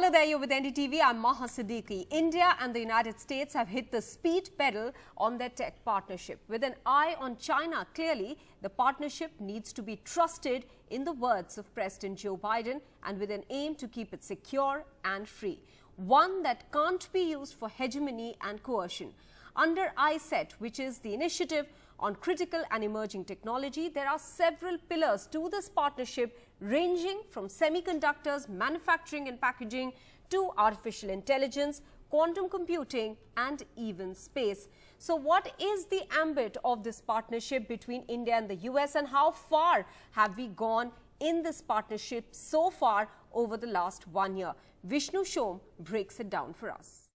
Hello there, you're with NDTV. I'm Maha Siddiqui. India and the United States have hit the speed pedal on their tech partnership. With an eye on China, clearly, the partnership needs to be trusted, in the words of President Joe Biden, and with an aim to keep it secure and free. One that can't be used for hegemony and coercion. Under iCET, which is the initiative on critical and emerging technology, there are several pillars to this partnership, ranging from semiconductors, manufacturing and packaging, to artificial intelligence, quantum computing and even space. So what is the ambit of this partnership between India and the US, and how far have we gone in this partnership so far over the last 1 year? Vishnu Shom breaks it down for us.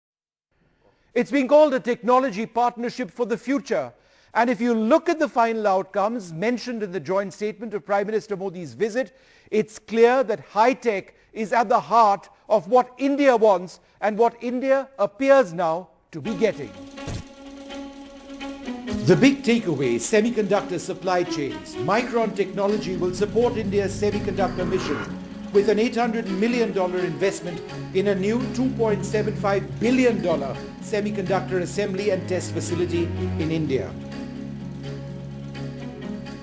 It's been called a technology partnership for the future. And if you look at the final outcomes mentioned in the joint statement of Prime Minister Modi's visit, it's clear that high-tech is at the heart of what India wants and what India appears now to be getting. The big takeaway, semiconductor supply chains. Micron technology will support India's semiconductor mission with an $800 million investment in a new $2.75 billion semiconductor assembly and test facility in India.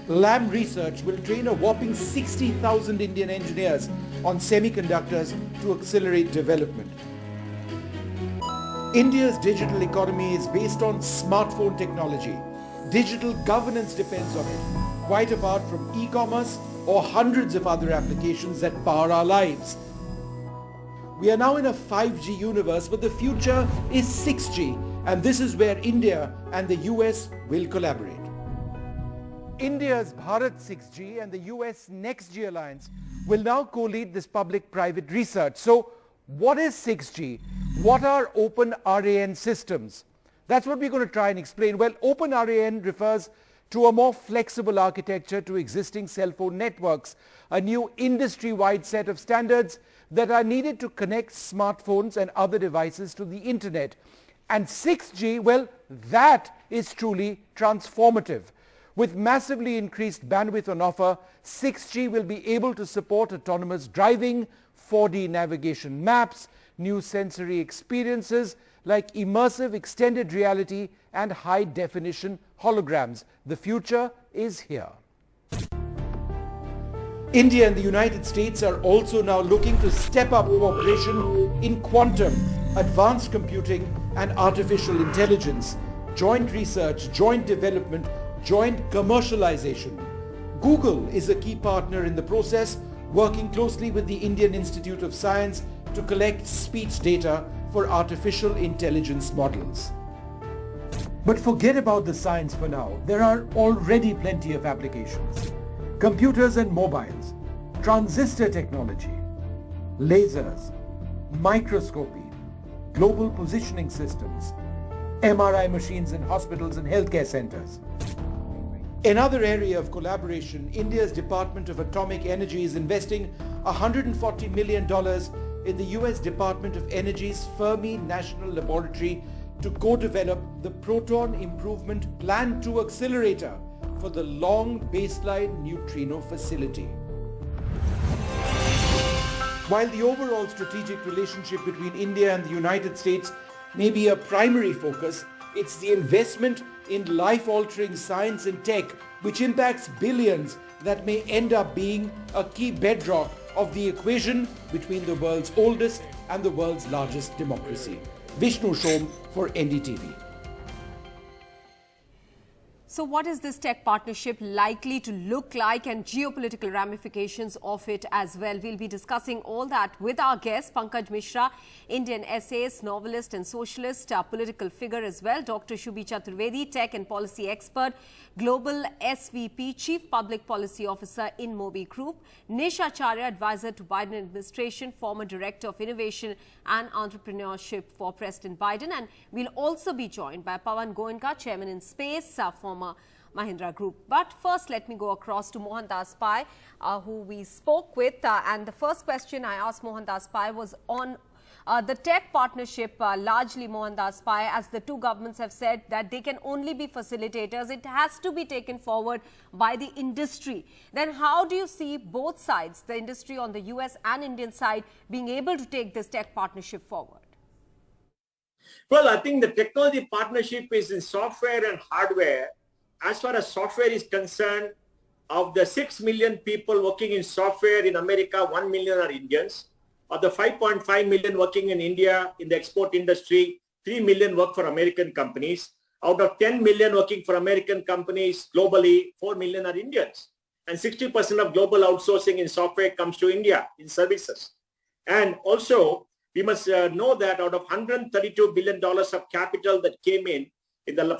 Lam Research will train a whopping 60,000 Indian engineers on semiconductors to accelerate development. India's digital economy is based on smartphone technology. Digital governance depends on it, quite apart from e-commerce or hundreds of other applications that power our lives. We are now in a 5G universe, but the future is 6G, and this is where India and the US will collaborate. India's Bharat 6G and the US NextG alliance will now co-lead this public-private research. So what is 6G? What are Open RAN systems? That's what we're going to try and explain. Well, Open RAN refers to a more flexible architecture to existing cell phone networks, a new industry-wide set of standards that are needed to connect smartphones and other devices to the internet. And 6G, well, that is truly transformative. With massively increased bandwidth on offer, 6G will be able to support autonomous driving, 4D navigation maps, new sensory experiences like immersive extended reality and high-definition holograms. The future is here. India and the United States are also now looking to step up cooperation in quantum, advanced computing and artificial intelligence, joint research, joint development, joint commercialization. Google is a key partner in the process, working closely with the Indian Institute of Science to collect speech data for artificial intelligence models. But forget about the science for now. There are already plenty of applications. Computers and mobiles, transistor technology, lasers, microscopy, global positioning systems, MRI machines in hospitals and healthcare centers. Another area of collaboration, India's Department of Atomic Energy is investing $140 million in the US Department of Energy's Fermi National Laboratory to co-develop the Proton Improvement Plan 2 accelerator for the Long Baseline Neutrino Facility. While the overall strategic relationship between India and the United States may be a primary focus, it's the investment in life-altering science and tech which impacts billions that may end up being a key bedrock of the equation between the world's oldest and the world's largest democracy. Vishnu Shom for NDTV. So what is this tech partnership likely to look like, and geopolitical ramifications of it as well? We'll be discussing all that with our guest, Pankaj Mishra, Indian essayist, novelist and socialist, political figure as well. Dr. Shubhi Chaturvedi, tech and policy expert, global SVP, Chief Public Policy Officer in Mobi Group. Nisha Acharya, advisor to Biden administration, former Director of Innovation and Entrepreneurship for President Biden. And we'll also be joined by Pawan Goenka, Chairman in Space, former Mahindra Group. But first, let me go across to Mohandas Pai, who we spoke with. And the first question I asked Mohandas Pai was on the tech partnership, largely Mohandas Pai, as the two governments have said that they can only be facilitators. It has to be taken forward by the industry. Then how do you see both sides, the industry on the US and Indian side, being able to take this tech partnership forward? Well, I think the technology partnership is in software and hardware. As far as software is concerned, of the 6 million people working in software in America, 1 million are Indians. Of the 5.5 million working in India in the export industry, 3 million work for American companies. Out of 10 million working for American companies globally, 4 million are Indians. And 60% of global outsourcing in software comes to India in services. And also, we must know that out of $132 billion of capital that came in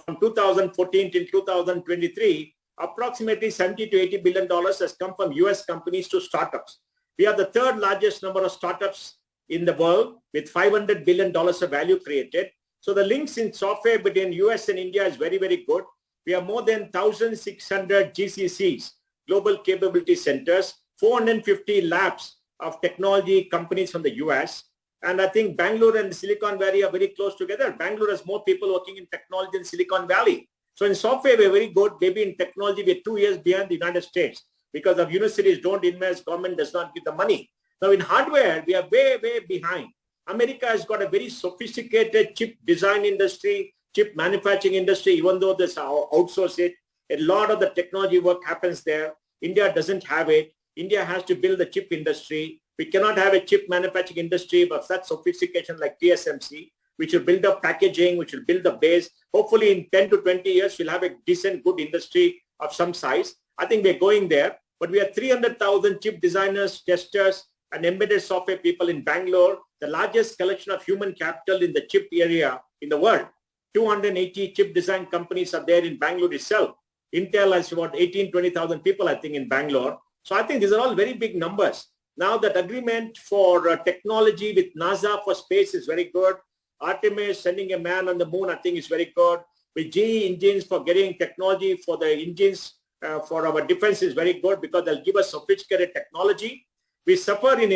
from 2014 till 2023, approximately $70 to $80 billion has come from US companies to startups. We are the third largest number of startups in the world with $500 billion of value created. So the links in software between US and India is very, very good. We have more than 1,600 GCCs, Global Capability Centers, 450 labs of technology companies from the US. And I think Bangalore and Silicon Valley are very close together. Bangalore has more people working in technology than Silicon Valley. So in software, we're very good. Maybe in technology, we're 2 years behind the United States because of universities don't invest, government does not give the money. Now in hardware, we are way, way behind. America has got a very sophisticated chip design industry, chip manufacturing industry, even though they outsource it. A lot of the technology work happens there. India doesn't have it. India has to build the chip industry. We cannot have a chip manufacturing industry of such sophistication like TSMC, which will build up packaging, which will build the base. Hopefully in 10 to 20 years, we'll have a decent, good industry of some size. I think we're going there, but we have 300,000 chip designers, testers, and embedded software people in Bangalore, the largest collection of human capital in the chip area in the world. 280 chip design companies are there in Bangalore itself. Intel has about 20,000 people, I think, in Bangalore. So I think these are all very big numbers. Now that agreement for technology with NASA for space is very good. Artemis sending a man on the moon, I think is very good. With GE engines for getting technology for the engines for our defense is very good because they'll give us sophisticated technology. We suffer in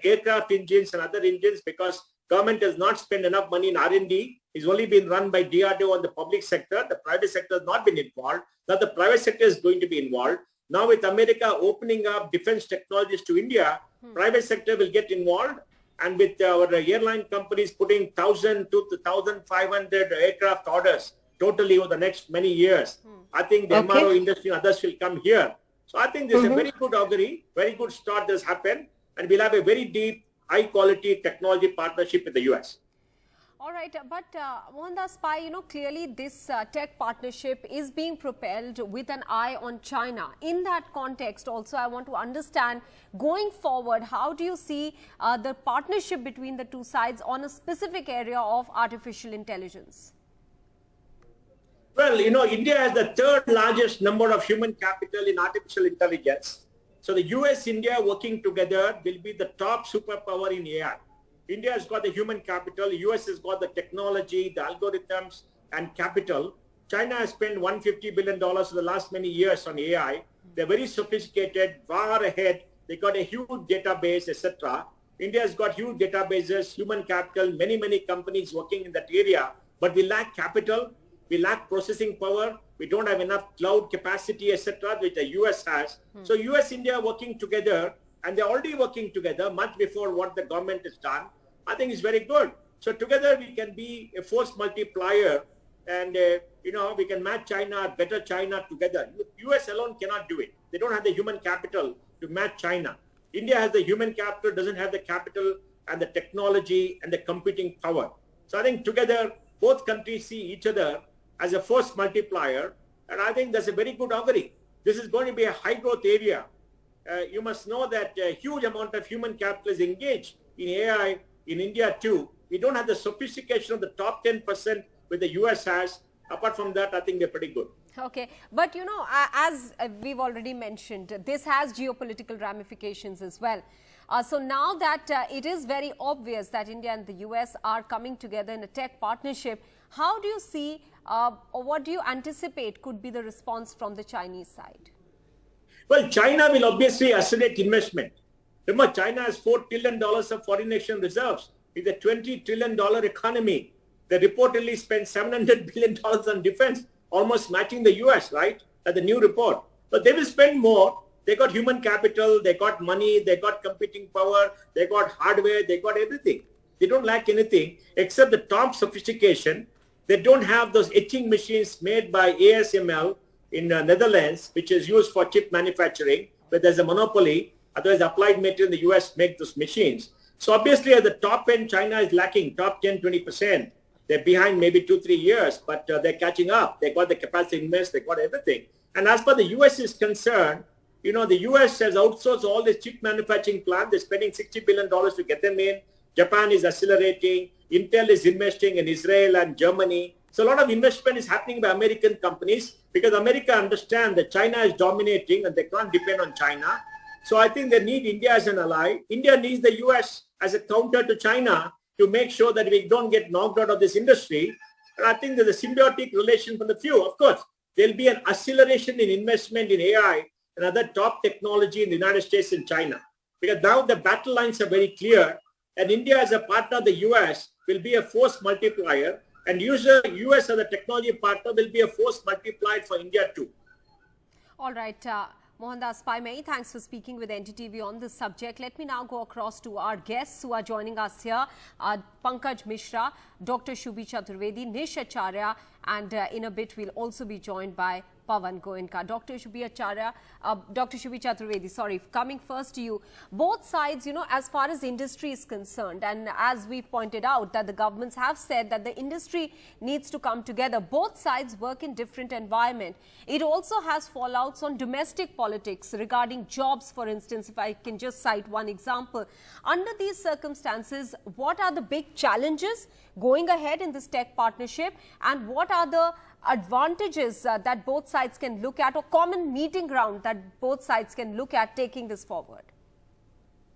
aircraft engines and other engines because government has not spent enough money in R&D. It's only been run by DRDO and the public sector. The private sector has not been involved. Now the private sector is going to be involved. Now with America opening up defense technologies to India, private sector will get involved. And with our airline companies putting 1,000 to 1,500 aircraft orders totally over the next many years, I think the MRO industry and others will come here. So I think this is a very good augury, very good start has happened, and we'll have a very deep, high-quality technology partnership with the US. All right, but Mohandas Pai, clearly this tech partnership is being propelled with an eye on China. In that context, also, I want to understand, going forward, how do you see the partnership between the two sides on a specific area of artificial intelligence? Well, India has the third largest number of human capital in artificial intelligence. So the US-India working together will be the top superpower in AI. India has got the human capital, US has got the technology, the algorithms and capital. China has spent $150 billion in the last many years on AI. They're very sophisticated, far ahead. They got a huge database, etc. India has got huge databases, human capital, many, many companies working in that area, but we lack capital, we lack processing power, we don't have enough cloud capacity, etc., which the US has. So US-India working together, and they're already working together much before what the government has done. I think it's very good. So together we can be a force multiplier and, we can match China, better China together. US alone cannot do it. They don't have the human capital to match China. India has the human capital, doesn't have the capital and the technology and the computing power. So I think together, both countries see each other as a force multiplier. And I think that's a very good augury. This is going to be a high growth area. You must know that a huge amount of human capital is engaged in AI in India too. We don't have the sophistication of the top 10% which the US has. Apart from that, I think they're pretty good. Okay, but as we've already mentioned, this has geopolitical ramifications as well. So now that it is very obvious that India and the US are coming together in a tech partnership, how do you see or what do you anticipate could be the response from the Chinese side? Well, China will obviously accelerate investment. Remember, China has $4 trillion of foreign exchange reserves. is a $20 trillion economy. They reportedly spent $700 billion on defense, almost matching the US, right? At the new report. But they will spend more. They got human capital, they got money, they got computing power, they got hardware, they got everything. They don't lack anything except the top sophistication. They don't have those etching machines made by ASML in Netherlands, which is used for chip manufacturing, where there's a monopoly. Otherwise, Applied Material in the US make those machines. So obviously at the top end, China is lacking, top 10, 20%. They're behind maybe 2-3 years, but they're catching up. They got the capacity to invest, they got everything. And as far as the US is concerned, you know, the US has outsourced all the chip manufacturing plant. They're spending $60 billion to get them in. Japan is accelerating. Intel is investing in Israel and Germany. So a lot of investment is happening by American companies because America understands that China is dominating and they can't depend on China. So I think they need India as an ally. India needs the US as a counter to China to make sure that we don't get knocked out of this industry. And I think there's a symbiotic relation from the few. Of course, there'll be an acceleration in investment in AI and other top technology in the United States and China. Because now the battle lines are very clear, and India as a partner of the US will be a force multiplier, and US as a technology partner will be a force multiplier for India too. All right. Mohandas Pai, many thanks for speaking with NDTV on this subject. Let me now go across to our guests who are joining us here. Pankaj Mishra, Dr. Shubhi Chaturvedi, Nish Acharya, and in a bit we'll also be joined by Pawan Goenka. Dr. Shubhi Chaturvedi, sorry, coming first to you. Both sides, you know, as far as industry is concerned, and as we've pointed out that the governments have said that the industry needs to come together, both sides work in different environment. It also has fallouts on domestic politics regarding jobs, for instance, if I can just cite one example. Under these circumstances, what are the big challenges going ahead in this tech partnership, and what are the advantages that both sides can look at, or common meeting ground that both sides can look at taking this forward?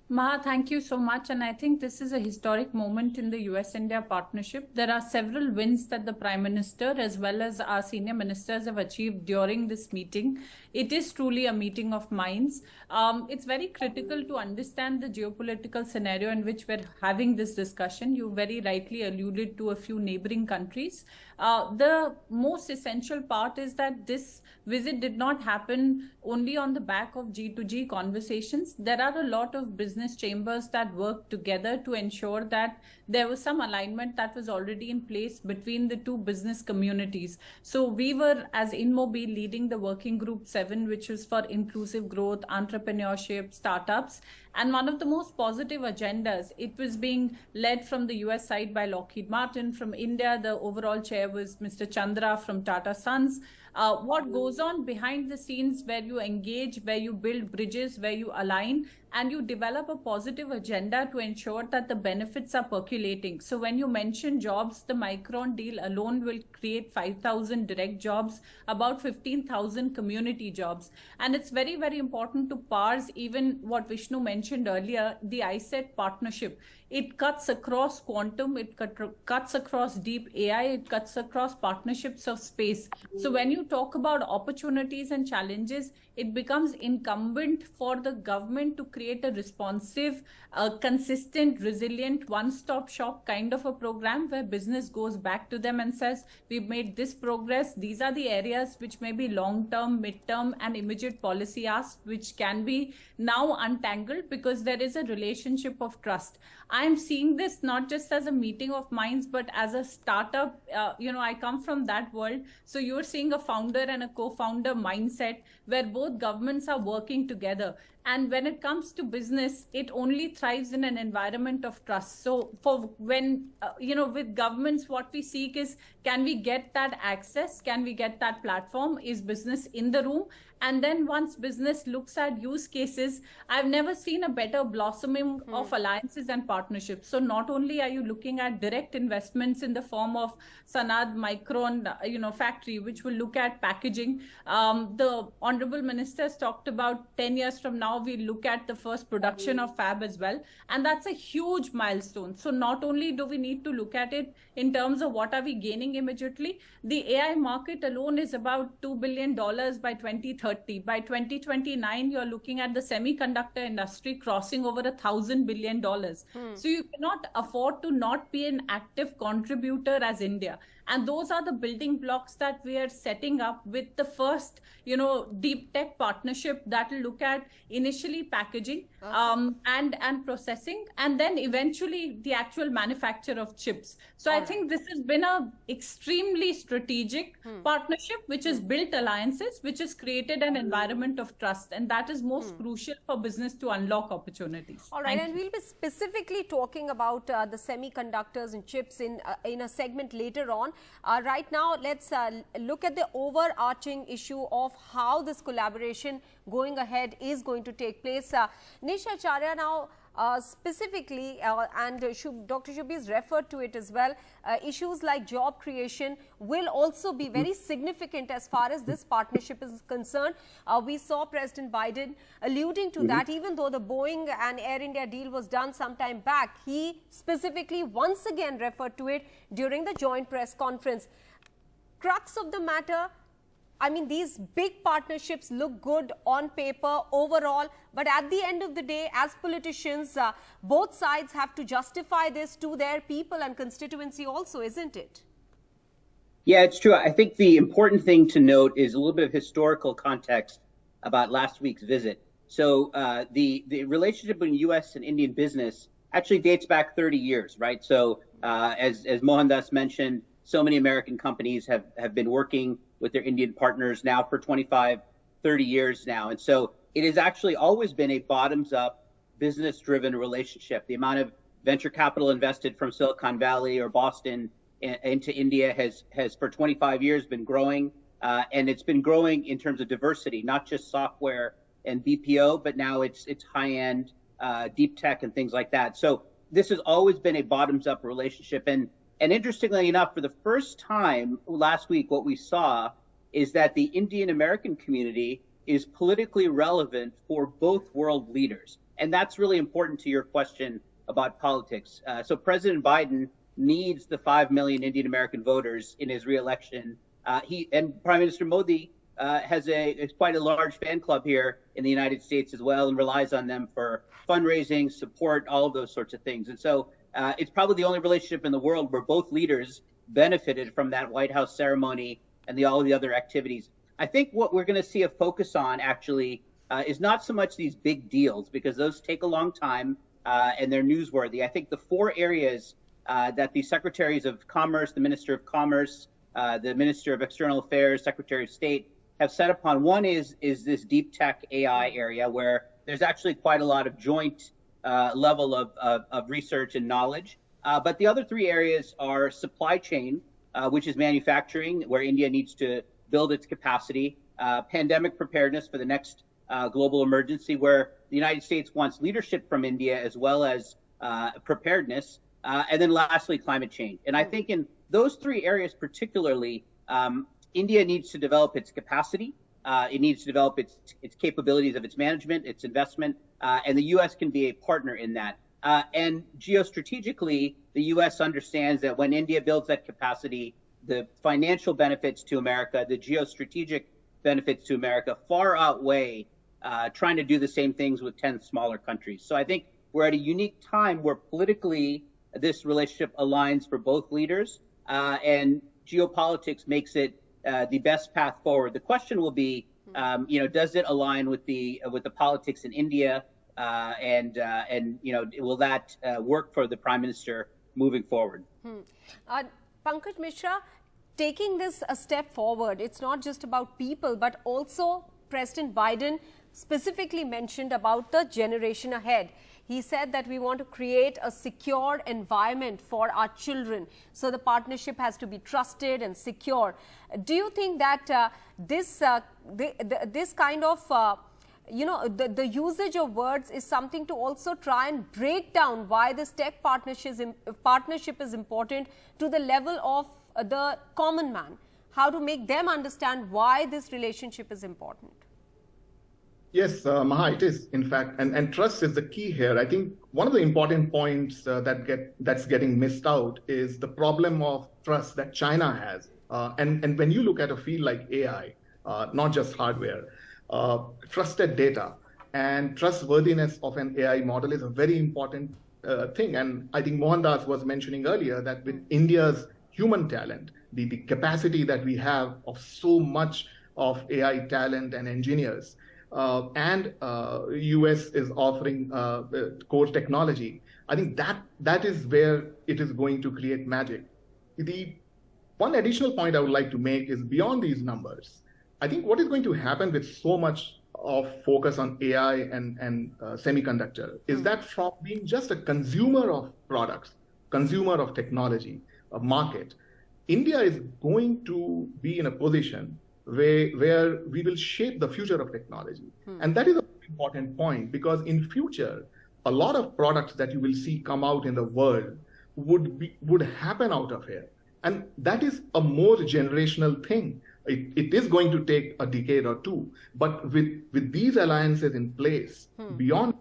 Maha, thank you so much. And I think this is a historic moment in the US-India partnership. There are several wins that the Prime Minister as well as our senior ministers have achieved during this meeting. It is truly a meeting of minds. It's very critical to understand the geopolitical scenario in which we're having this discussion. You very rightly alluded to a few neighboring countries. The most essential part is that this visit did not happen only on the back of G2G conversations. There are a lot of business chambers that work together to ensure that there was some alignment that was already in place between the two business communities. So we were, as InMobi, leading the working group 7, which was for inclusive growth, entrepreneurship, startups. And one of the most positive agendas, it was being led from the US side by Lockheed Martin. From India, the overall chair was Mr. Chandra from Tata Sons. What goes on behind the scenes, where you engage, where you build bridges, where you align, and you develop a positive agenda to ensure that the benefits are percolating. So when you mention jobs, the Micron deal alone will create 5,000 direct jobs, about 15,000 community jobs. And it's very, very important to parse even what Vishnu mentioned earlier, the iCET partnership. It cuts across quantum, it cuts across deep AI, it cuts across partnerships of space. So when you talk about opportunities and challenges, it becomes incumbent for the government to create a responsive, consistent, resilient, one-stop shop kind of a program where business goes back to them and says, we've made this progress. These are the areas which may be long-term, mid-term, and immediate policy asks, which can be now untangled because there is a relationship of trust. I'm seeing this not just as a meeting of minds, but as a startup. I come from that world. So you're seeing a founder and a co-founder mindset where both governments are working together. And when it comes to business, it only thrives in an environment of trust. So for when, with governments, what we seek is, can we get that access? Can we get that platform? Is business in the room? And then once business looks at use cases, I've never seen a better blossoming of alliances and partnerships. So not only are you looking at direct investments in the form of Sanad Micron, factory, which will look at packaging. The honorable ministers talked about 10 years from now, we look at the first production of fab as well. And that's a huge milestone. So not only do we need to look at it in terms of what are we gaining immediately, the AI market alone is about $2 billion by 2030. By 2029, you're looking at the semiconductor industry crossing over $1,000 billion. So you cannot afford to not be an active contributor as India. And those are the building blocks that we are setting up with the first, deep tech partnership that will look at initially packaging and processing, and then eventually the actual manufacture of chips. So I think this has been a extremely strategic partnership, which has built alliances, which has created an environment of trust. And that is most crucial for business to unlock opportunities. All right, and we'll be specifically talking about the semiconductors and chips in a segment later on. Right now, let's look at the overarching issue of how this collaboration going ahead is going to take place. Nisha Acharya, now specifically, and Dr. Shubhi has referred to it as well, issues like job creation will also be very significant as far as this partnership is concerned. We saw President Biden alluding to that, even though the Boeing and Air India deal was done some time back. He specifically once again referred to it during the joint press conference. Crux of the matter, I mean, these big partnerships look good on paper overall, but at the end of the day, as politicians, both sides have to justify this to their people and constituency also, isn't it? Yeah, it's true. I think the important thing to note is a little bit of historical context about last week's visit. So the relationship between U.S. and Indian business actually dates back 30 years, right? So as Mohandas mentioned, so many American companies have been working with their Indian partners now for 25, 30 years now. And so it has actually always been a bottoms-up, business-driven relationship. The amount of venture capital invested from Silicon Valley or Boston into India has for 25 years been growing. And it's been growing in terms of diversity, not just software and BPO, but now it's high-end deep tech and things like that. So this has always been a bottoms-up relationship. And interestingly enough, for the first time last week, what we saw is that the Indian American community is politically relevant for both world leaders. And that's really important to your question about politics. So President Biden needs the 5 million Indian American voters in his reelection. And Prime Minister Modi has quite a large fan club here in the United States as well, and relies on them for fundraising, support, all of those sorts of things. And so it's probably the only relationship in the world where both leaders benefited from that White House ceremony and all of the other activities. I think what we're going to see a focus on actually is not so much these big deals, because those take a long time and they're newsworthy. I think the 4 areas that the Secretaries of Commerce, the Minister of Commerce, the Minister of External Affairs, Secretary of State have set upon. One is this deep tech AI area, where there's actually quite a lot of joint level of research and knowledge. But the other 3 areas are supply chain, which is manufacturing, where India needs to build its capacity, pandemic preparedness for the next global emergency, where the United States wants leadership from India as well as preparedness, and then lastly, climate change. And I think in those 3 areas particularly, India needs to develop its capacity. It needs to develop its capabilities of its management, its investment, and the U.S. can be a partner in that. And geostrategically, the U.S. understands that when India builds that capacity, the financial benefits to America, the geostrategic benefits to America far outweigh trying to do the same things with 10 smaller countries. So I think we're at a unique time where politically this relationship aligns for both leaders, and geopolitics makes it the best path forward. The question will be, does it align with the politics in India, and will that work for the Prime Minister moving forward? Pankaj Mishra, taking this a step forward, it's not just about people, but also President Biden specifically mentioned about the generation ahead. He said that we want to create a secure environment for our children. So the partnership has to be trusted and secure. Do you think that this kind of the usage of words is something to also try and break down why this tech partnership is important to the level of the common man? How to make them understand why this relationship is important? Yes, Maha, it is, in fact, and trust is the key here. I think one of the important points that's getting missed out is the problem of trust that China has. And when you look at a field like AI, not just hardware, trusted data and trustworthiness of an AI model is a very important thing. And I think Mohandas was mentioning earlier that with India's human talent, the capacity that we have of so much of AI talent and engineers, and US is offering core technology, I think that is where it is going to create magic. The one additional point I would like to make is beyond these numbers, I think what is going to happen with so much of focus on AI and semiconductor is that from being just a consumer of products, consumer of technology, a market, India is going to be in a position where we will shape the future of technology. And that is an important point, because in future, a lot of products that you will see come out in the world would happen out of here. And that is a more generational thing. It is going to take a decade or two, but with these alliances in place, beyond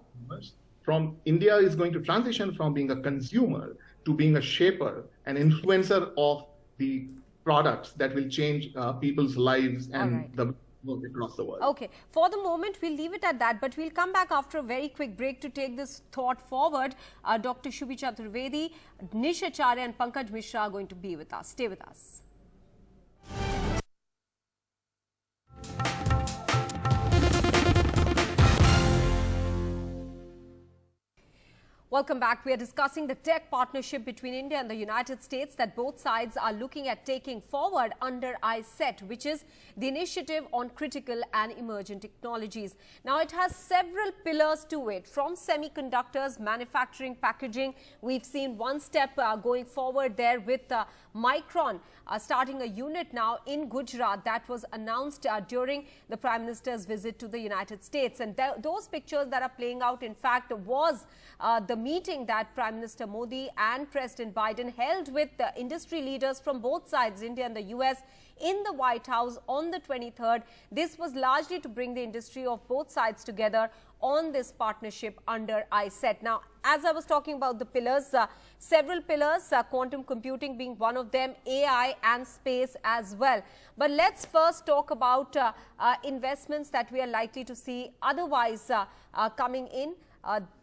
from India is going to transition from being a consumer to being a shaper, an influencer of the products that will change people's lives and the work across the world. Okay, for the moment we'll leave it at that, but we'll come back after a very quick break to take this thought forward. Dr. Shubhi Chaturvedi, Nish Acharya and Pankaj Mishra are going to be with us. Stay with us. Welcome back. We are discussing the tech partnership between India and the United States that both sides are looking at taking forward under iCET, which is the Initiative on Critical and Emerging Technologies. Now, it has several pillars to it, from semiconductors, manufacturing, packaging. We've seen one step going forward there with Micron starting a unit now in Gujarat that was announced during the Prime Minister's visit to the United States. And those pictures that are playing out, in fact, was the meeting that Prime Minister Modi and President Biden held with the industry leaders from both sides, India and the US, in the White House on the 23rd. This was largely to bring the industry of both sides together on this partnership under iCET. Now, as I was talking about the pillars, several pillars, quantum computing being one of them, AI and space as well. But let's first talk about investments that we are likely to see otherwise coming in.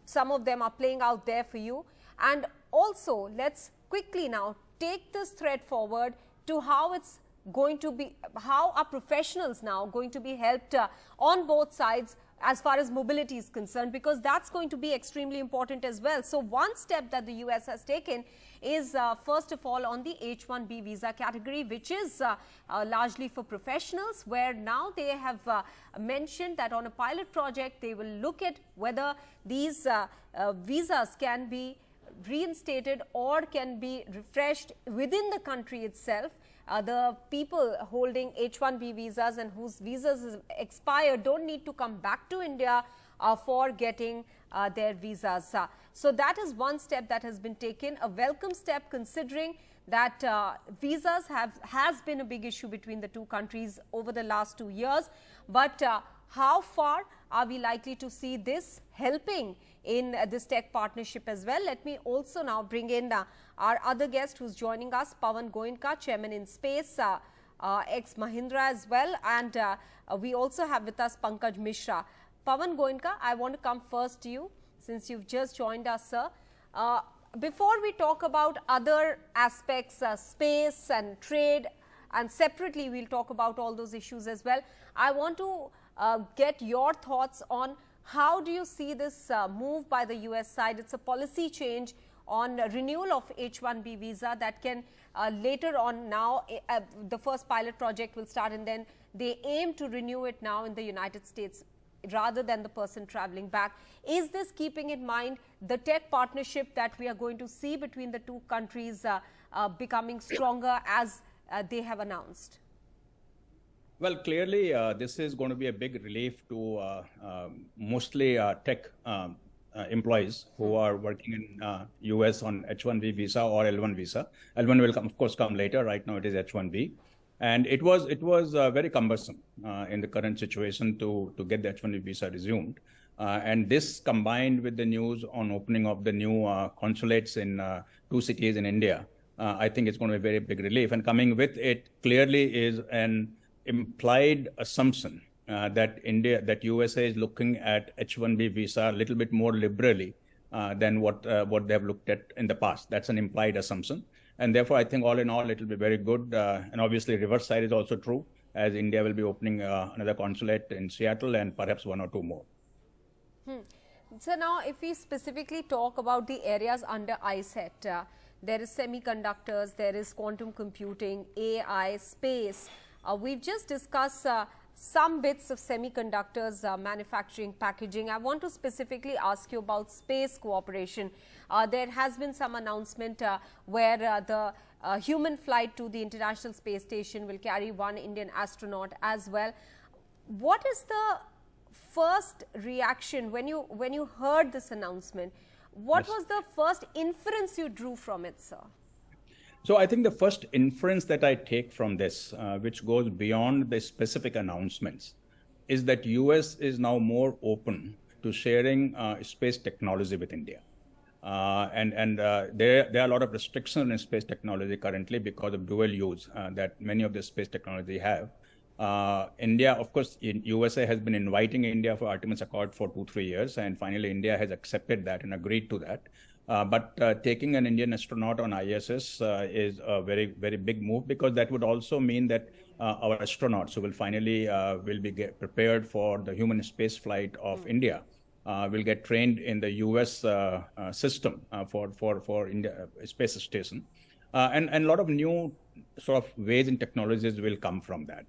Some of them are playing out there for you. And also, let's quickly now take this thread forward to how it's going to be, how are professionals now going to be helped on both sides as far as mobility is concerned, because that's going to be extremely important as well. So one step that the US has taken is first of all on the H-1B visa category, which is largely for professionals, where now they have mentioned that on a pilot project they will look at whether these visas can be reinstated or can be refreshed within the country itself. The people holding H-1B visas and whose visas is expired don't need to come back to India for getting their visas. So that is one step that has been taken, a welcome step, considering that visas has been a big issue between the two countries over the last 2 years. But how far are we likely to see this helping in this tech partnership as well? Let me also now bring in our other guest who's joining us, Pawan Goenka, Chairman in Space, ex-Mahindra as well. And we also have with us Pankaj Mishra. Pawan Goenka, I want to come first to you since you've just joined us, sir. Before we talk about other aspects, space and trade, and separately we'll talk about all those issues as well, I want to get your thoughts on how do you see this move by the US side. It's a policy change on renewal of H-1B visa that can later on now, the first pilot project will start and then they aim to renew it now in the United States rather than the person traveling back. Is this keeping in mind the tech partnership that we are going to see between the two countries becoming stronger as they have announced? Well, clearly, this is going to be a big relief to mostly tech employees who are working in US on H-1B visa or L-1 visa. L-1 will, of course, come later. Right now, it is H-1B. And it was very cumbersome in the current situation to get the H-1B visa resumed. And this combined with the news on opening of the new consulates in 2 cities in India, I think it's going to be a very big relief. And coming with it clearly is an implied assumption that USA is looking at H-1B visa a little bit more liberally than what they have looked at in the past. That's an implied assumption. And therefore, I think all in all, it will be very good. And obviously, reverse side is also true, as India will be opening another consulate in Seattle and perhaps one or two more. So now, if we specifically talk about the areas under iCET, there is semiconductors, there is quantum computing, AI, space. We've just discussed some bits of semiconductors, manufacturing, packaging. I want to specifically ask you about space cooperation. There has been some announcement where the human flight to the International Space Station will carry one Indian astronaut as well. What is the first reaction when you heard this announcement? What was the first inference you drew from it, sir? So I think the first inference that I take from this, which goes beyond the specific announcements, is that US is now more open to sharing space technology with India. There are a lot of restrictions in space technology currently because of dual use that many of the space technology have. India, of course, USA has been inviting India for Artemis Accord for 2-3 years, and finally India has accepted that and agreed to that. But taking an Indian astronaut on ISS is a very, very big move, because that would also mean that our astronauts who will finally will be prepared for the human space flight of India will get trained in the US system for India space station. And a lot of new sort of ways and technologies will come from that.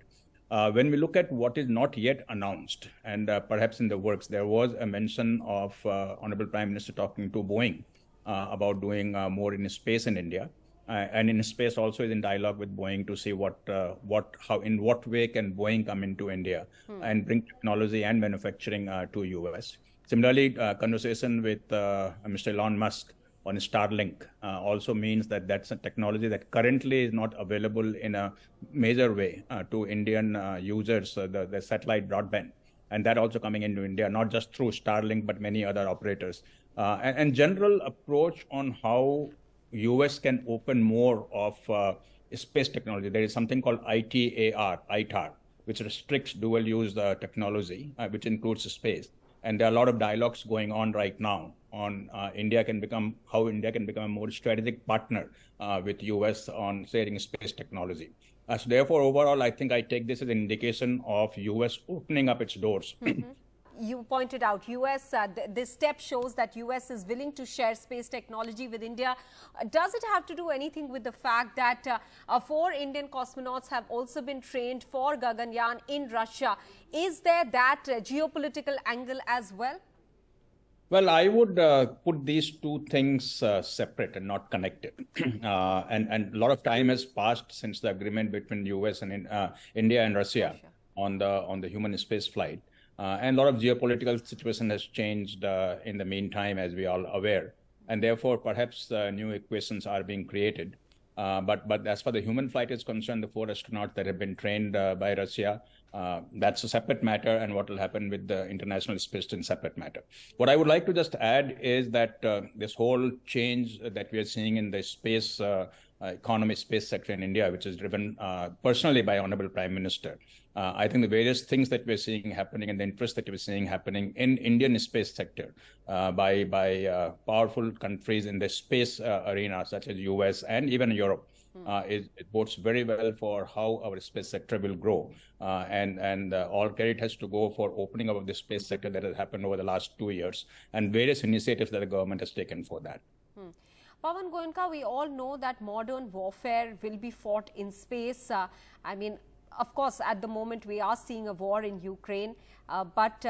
When we look at what is not yet announced and perhaps in the works, there was a mention of Honorable Prime Minister talking to Boeing about doing more in space in India. And in space also is in dialogue with Boeing to see in what way can Boeing come into India and bring technology and manufacturing to US. Similarly, conversation with Mr. Elon Musk on Starlink also means that that's a technology that currently is not available in a major way to Indian users, the satellite broadband. And that also coming into India, not just through Starlink, but many other operators. And general approach on how US can open more of space technology. There is something called ITAR, which restricts dual use technology, which includes space. And there are a lot of dialogues going on right now on how India can become a more strategic partner with US on sharing space technology. So therefore, overall, I think I take this as an indication of US opening up its doors. You pointed out US, this step shows that US is willing to share space technology with India. Does it have to do anything with the fact that 4 Indian cosmonauts have also been trained for Gaganyaan in Russia? Is there that geopolitical angle as well? Well, I would put these two things separate and not connected. And a lot of time has passed since the agreement between US and India and Russia on the human space flight. And a lot of geopolitical situation has changed in the meantime, as we all aware. And therefore, perhaps new equations are being created. But as far as the human flight is concerned, the 4 astronauts that have been trained by Russia, that's a separate matter, and what will happen with the International Space Station, separate matter. What I would like to just add is that this whole change that we are seeing in the space economy, space sector in India, which is driven personally by Honorable Prime Minister, I think the various things that we're seeing happening and the interest that we're seeing happening in Indian space sector by powerful countries in the space arena, such as US and even Europe, it bodes very well for how our space sector will grow. And all credit has to go for opening up of the space sector that has happened over the last 2 years and various initiatives that the government has taken for that. Pawan Goenka, we all know that modern warfare will be fought in space. I mean, of course, at the moment we are seeing a war in Ukraine, but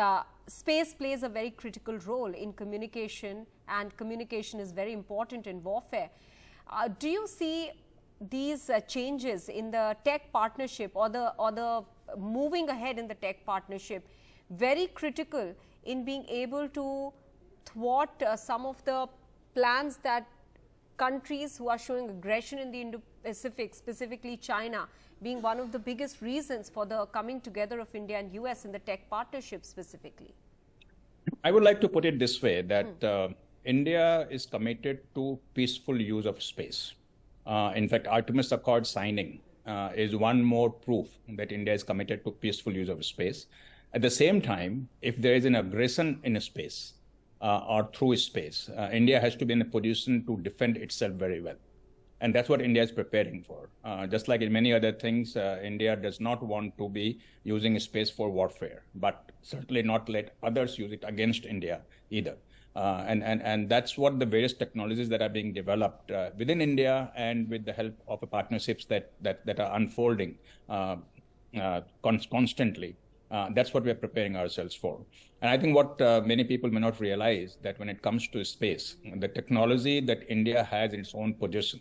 space plays a very critical role in communication, and communication is very important in warfare. Do you see these changes in the tech partnership or the moving ahead in the tech partnership very critical in being able to thwart some of the plans that countries who are showing aggression in the Indo-Pacific, specifically China, being one of the biggest reasons for the coming together of India and US in the tech partnership specifically? I would like to put it this way, that India is committed to peaceful use of space. In fact, Artemis Accord signing is one more proof that India is committed to peaceful use of space. At the same time, if there is an aggression in space, or through space. India has to be in a position to defend itself very well. And that's what India is preparing for. Just like in many other things, India does not want to be using space for warfare, but certainly not let others use it against India either. And that's what the various technologies that are being developed within India and with the help of the partnerships that are unfolding constantly. That's what we're preparing ourselves for. And I think what many people may not realize that when it comes to space, the technology that India has in its own possession,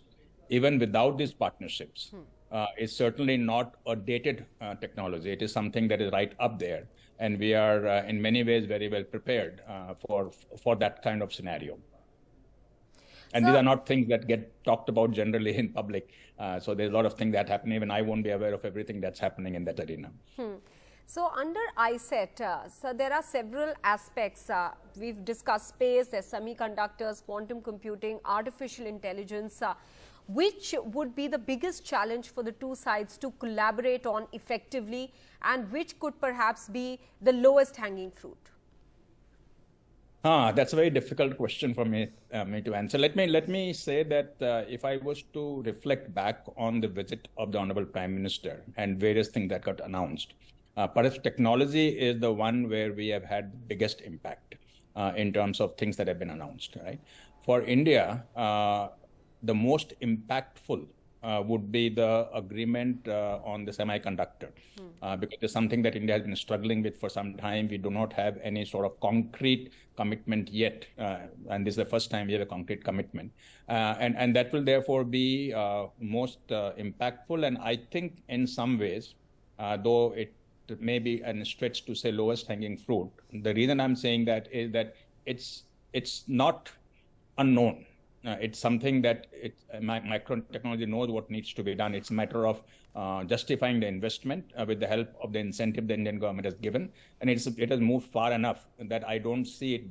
even without these partnerships, is certainly not a dated technology. It is something that is right up there. And we are in many ways very well prepared for that kind of scenario. And these are not things that get talked about generally in public. So there's a lot of things that happen. Even I won't be aware of everything that's happening in that arena. So under iCET, so there are several aspects. We've discussed space, there's semiconductors, quantum computing, artificial intelligence. Which would be the biggest challenge for the two sides to collaborate on effectively, and which could perhaps be the lowest hanging fruit? That's a very difficult question for me to answer. Let me say that if I was to reflect back on the visit of the Honorable Prime Minister and various things that got announced, perhaps technology is the one where we have had the biggest impact in terms of things that have been announced. Right? For India, the most impactful would be the agreement on the semiconductor, because it's something that India has been struggling with for some time. We do not have any sort of concrete commitment yet, and this is the first time we have a concrete commitment. And that will therefore be most impactful. And I think in some ways, though it may be a stretch to say lowest hanging fruit, the reason I'm saying that is that it's not unknown. It's something that micro technology knows what needs to be done. It's a matter of justifying the investment with the help of the incentive the Indian government has given, and it has moved far enough that I don't see it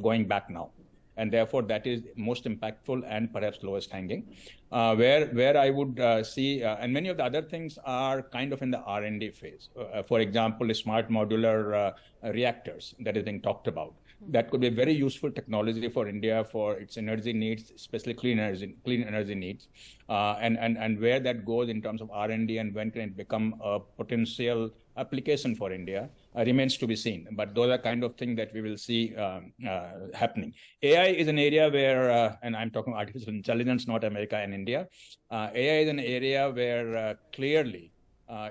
going back now. And therefore, that is most impactful and perhaps lowest hanging. Where I would see, and many of the other things are kind of in the R&D phase. For example, the smart modular reactors that is being talked about. That could be very useful technology for India for its energy needs, especially clean energy needs, and where that goes in terms of R&D and when can it become a potential application for India remains to be seen. But those are kind of things that we will see happening. AI is an area where, and I'm talking artificial intelligence, not America and India. AI is an area where clearly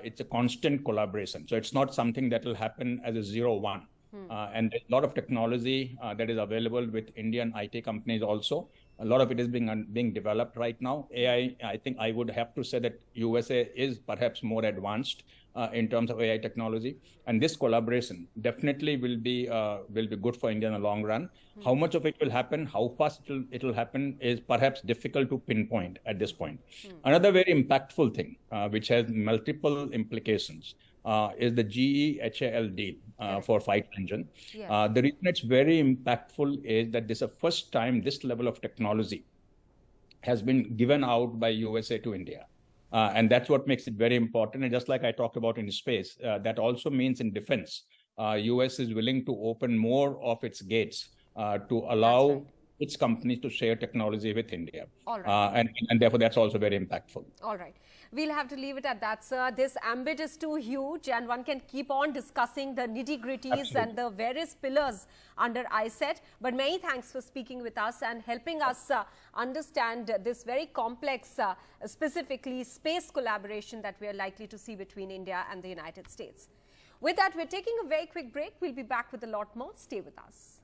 it's a constant collaboration. So it's not something that will happen as a 0-1. And there's a lot of technology that is available with Indian IT companies also. A lot of it is being developed right now. AI, I think I would have to say that USA is perhaps more advanced in terms of AI technology. And this collaboration definitely will be good for India in the long run. How much of it will happen, how fast it will happen is perhaps difficult to pinpoint at this point. Another very impactful thing, which has multiple implications, is the GE-HAL deal for fighter engine. Yes. The reason it's very impactful is that this is the first time this level of technology has been given out by USA to India. And that's what makes it very important. And just like I talked about in space, that also means in defense, US is willing to open more of its gates to allow its companies to share technology with India. All right. And therefore, that's also very impactful. All right. We'll have to leave it at that, sir. This ambit is too huge and one can keep on discussing the nitty-gritties and the various pillars under iCET. But many thanks for speaking with us and helping us understand this very complex, specifically space collaboration that we are likely to see between India and the United States. With that, we're taking a very quick break. We'll be back with a lot more. Stay with us.